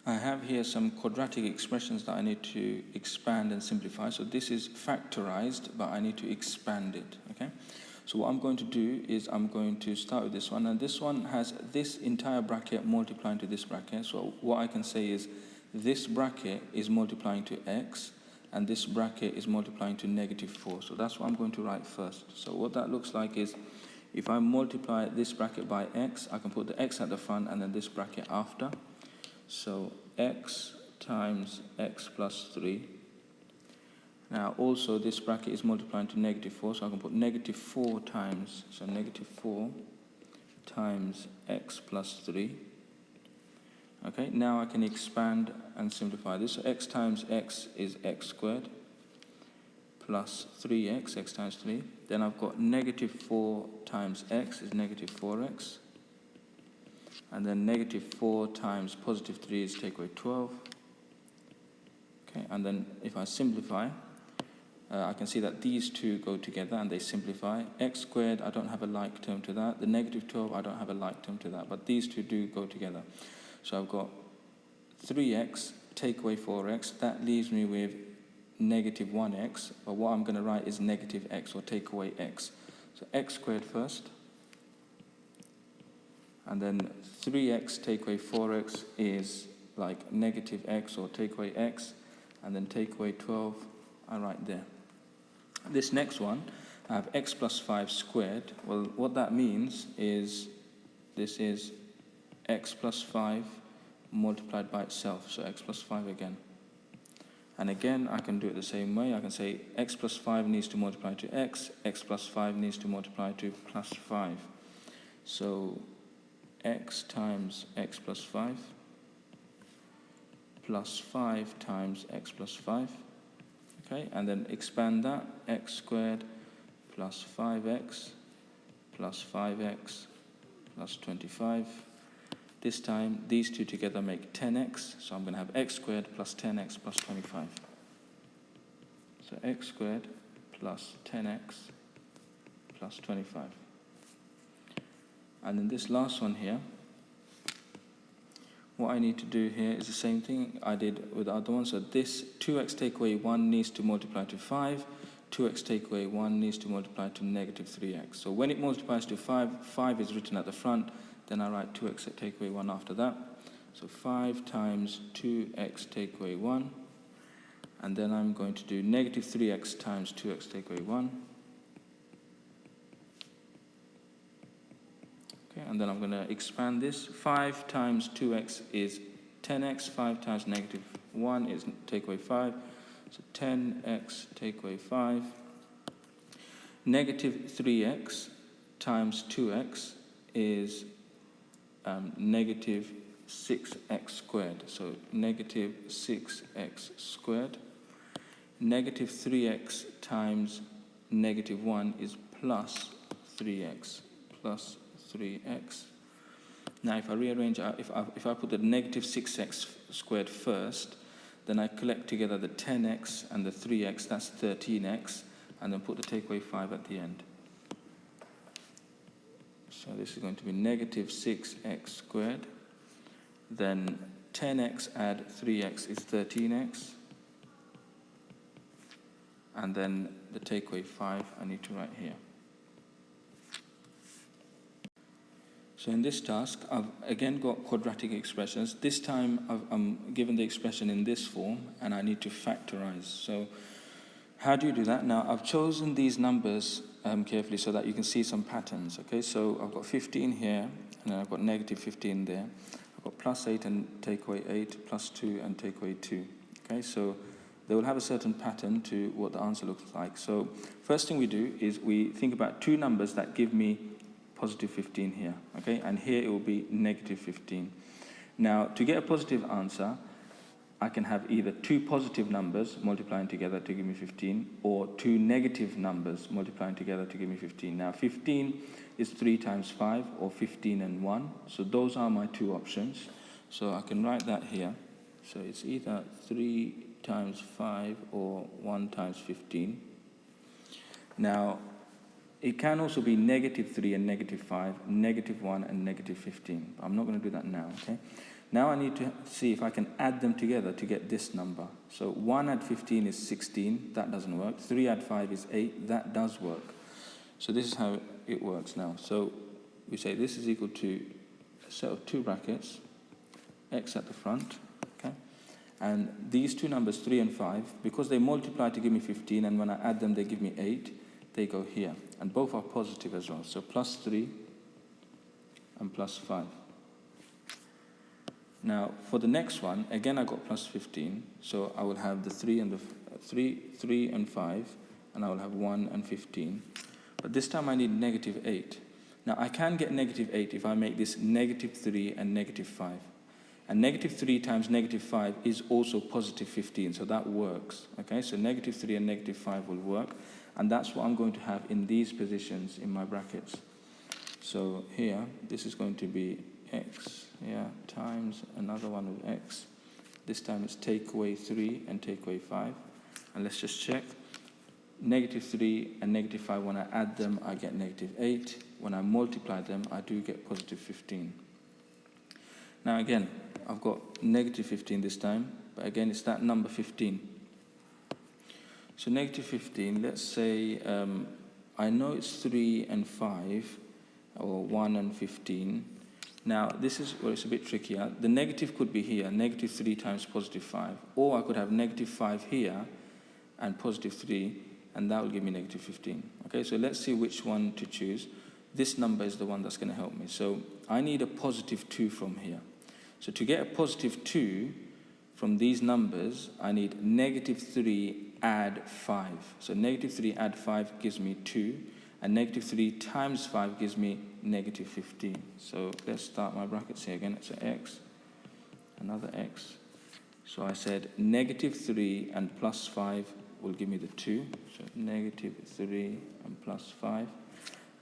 I have here some quadratic expressions that I need to expand and simplify. So this is factorized, but I need to expand it, okay? So what I'm going to do is I'm going to start with this one, and this one has this entire bracket multiplying to this bracket. So what I can say is this bracket is multiplying to x, and this bracket is multiplying to -4. So that's what I'm going to write first. So what that looks like is, if I multiply this bracket by x, I can put the x at the front and then this bracket after. So x times x plus 3. Now also this bracket is multiplying to -4, so I can put -4 times, so -4 times x plus 3. Okay, now I can expand and simplify this. So x times x is x squared plus 3x, x times 3. Then I've got -4 times x is -4x. And then -4 times +3 is take away 12. Okay, and then if I simplify, I can see that these two go together and they simplify. X squared, I don't have a like term to that. The -12, I don't have a like term to that. But these two do go together. So I've got 3x, take away 4x. That leaves me with -1x. But what I'm going to write is -x, or take away x. So x squared first. And then 3x take away 4x is like -x, or take away x. And then take away 12, I write there. This next one, I have x plus 5 squared. Well, what that means is this is x plus 5 multiplied by itself. So x plus 5 again. And again, I can do it the same way. I can say x plus 5 needs to multiply to x plus 5 needs to multiply to plus 5. So x times x plus 5 plus 5 times x plus 5. Okay, and then expand that, x squared plus 5x plus 5x plus 25. This time, these two together make 10x, so I'm going to have x squared plus 10x plus 25. So x squared plus 10x plus 25. And then this last one here, what I need to do here is the same thing I did with the other one. So this 2x take away 1 needs to multiply to 5. 2x take away 1 needs to multiply to -3x. So when it multiplies to 5, 5 is written at the front. Then I write 2x take away 1 after that. So 5 times 2x take away 1. And then I'm going to do -3x times 2x take away 1. And then I'm going to expand this. 5 times 2x is 10x. 5 times -1 is take away 5. So 10x take away 5. -3x times 2x is -6x squared. So -6x squared. -3x times -1 is plus 3x. Plus 3x. Now if I rearrange, if I put the -6x squared first, then I collect together the 10x and the 3x, that's 13x, and then put the take away 5 at the end. So this is going to be -6x squared. Then 10x add 3x is 13x. And then the take away 5 I need to write here. So in this task, I've again got quadratic expressions. This time I'm given the expression in this form, and I need to factorize. So how do you do that? Now, I've chosen these numbers carefully so that you can see some patterns. Okay, so I've got 15 here, and then I've got -15 there. I've got +8 and take away 8, +2 and take away 2. Okay, so they will have a certain pattern to what the answer looks like. So first thing we do is we think about two numbers that give me +15 here, okay? And here it will be -15. Now, to get a positive answer, I can have either two positive numbers multiplying together to give me 15, or two negative numbers multiplying together to give me 15. Now, 15 is 3 times 5, or 15 and 1. So those are my two options. So I can write that here. So it's either 3 times 5 or 1 times 15. Now, it can also be -3 and -5, -1 and -15. I'm not going to do that now, okay? Now I need to see if I can add them together to get this number. So 1 add 15 is 16, that doesn't work. 3 add 5 is 8, that does work. So this is how it works now. So we say this is equal to a set of two brackets, x at the front, okay? And these two numbers, 3 and 5, because they multiply to give me 15, and when I add them they give me 8, they go here. And both are positive as well. So plus 3 and plus 5. Now, for the next one, again I got plus 15, so I will have the 3 and 5, and I will have 1 and 15. But this time I need negative 8. Now, I can get negative 8 if I make this negative 3 and negative 5. And negative 3 times negative 5 is also positive 15, so that works. Okay, so negative 3 and negative 5 will work, and that's what I'm going to have in these positions in my brackets. So here, this is going to be x here times another one of x. This time it's take away 3 and take away 5. And let's just check. Negative 3 and negative 5, when I add them, I get negative 8. When I multiply them, I do get positive 15. Now again, I've got negative 15 this time, but again, it's that number 15. So negative 15, let's say, I know it's 3 and 5, or 1 and 15. Now, this is where it's a bit trickier. The negative could be here, negative 3 times positive 5. Or I could have negative 5 here and positive 3, and that will give me negative 15. Okay, so let's see which one to choose. This number is the one that's going to help me. So I need a positive 2 from here. So to get a positive 2 from these numbers, I need negative 3 add 5. So negative 3 add 5 gives me 2. And negative 3 times 5 gives me negative 15. So let's start my brackets here again. So x, another x. So I said negative 3 and plus 5 will give me the 2. So negative 3 and plus 5.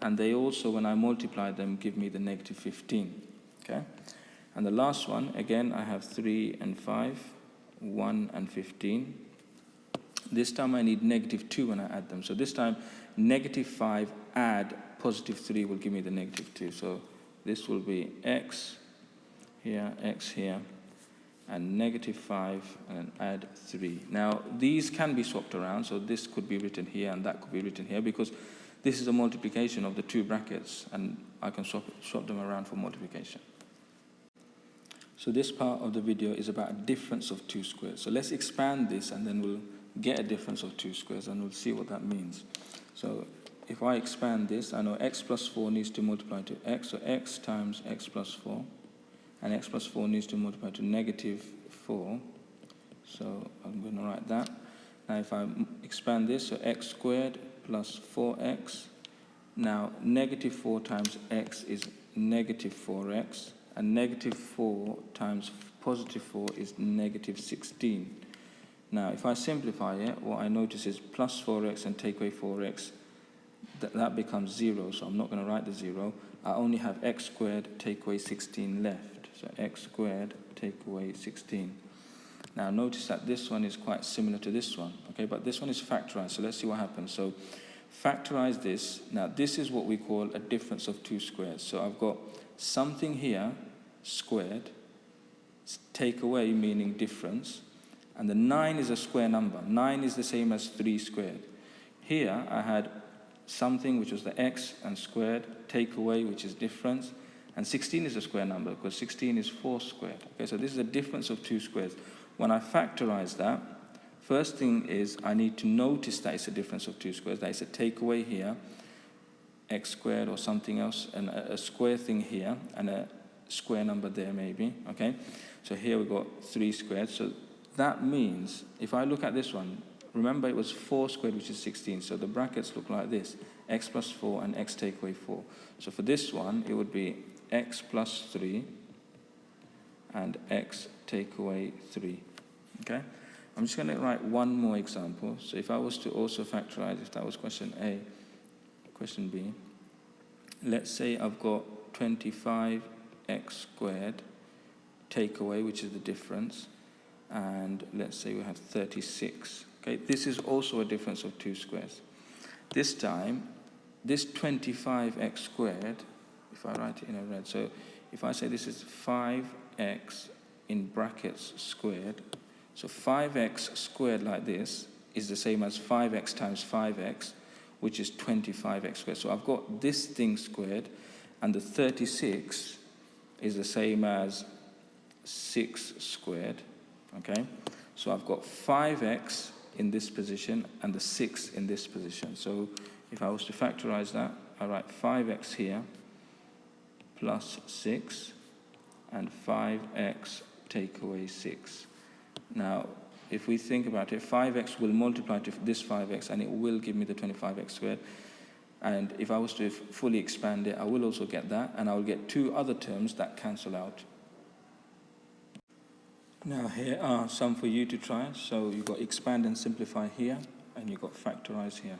And they also, when I multiply them, give me the negative 15. Okay? And the last one, again, I have 3 and 5, 1 and 15. This time I need negative 2 when I add them. So this time, negative 5 add positive 3 will give me the negative 2. So this will be x here, and negative 5, and add 3. Now, these can be swapped around, so this could be written here, and that could be written here, because this is a multiplication of the two brackets, and I can swap them around for multiplication. So this part of the video is about a difference of two squares. So let's expand this, and then we'll get a difference of two squares, and we'll see what that means. So if I expand this, I know x plus 4 needs to multiply to x, so x times x plus 4, and x plus 4 needs to multiply to negative 4, so I'm going to write that. Now if I expand this, so x squared plus 4x, now negative 4 times x is negative 4x, and negative 4 times positive 4 is negative 16. Now, if I simplify it, what I notice is plus 4x and take away 4x, that becomes 0, so I'm not going to write the 0. I only have x squared take away 16 left. So x squared take away 16. Now, notice that this one is quite similar to this one, okay? But this one is factorized, so let's see what happens. So factorize this. Now, this is what we call a difference of two squares. So I've got something here, squared, take away meaning difference, and the 9 is a square number. 9 is the same as 3 squared. Here I had something which was the x and squared, take away which is difference, and 16 is a square number because 16 is 4 squared. Okay, so this is a difference of two squares. When I factorize that, first thing is I need to notice that it's a difference of two squares, that it's a take away here, x squared or something else, and a square thing here, and a square number there maybe, okay? So here we've got 3 squared. So that means, if I look at this one, remember it was 4 squared, which is 16. So the brackets look like this, x plus 4 and x take away 4. So for this one, it would be x plus 3 and x take away 3, okay? I'm just going to write one more example. So if I was to also factorize, if that was question A, question B, let's say I've got 25x squared take away, which is the difference, and let's say we have 36. Okay, this is also a difference of two squares. This time, this 25x squared, if I write it in a red, so if I say this is 5x in brackets squared. So 5x squared like this is the same as 5x times 5x, which is 25x squared. So I've got this thing squared, and the 36 is the same as 6 squared, okay? So I've got 5x in this position and the 6 in this position. So if I was to factorize that, I write 5x here plus 6 and 5x take away 6. Now, if we think about it, 5x will multiply to this 5x and it will give me the 25x squared. And if I was to fully expand it, I will also get that, and I will get two other terms that cancel out. Now here are some for you to try. So you've got expand and simplify here, and you've got factorize here.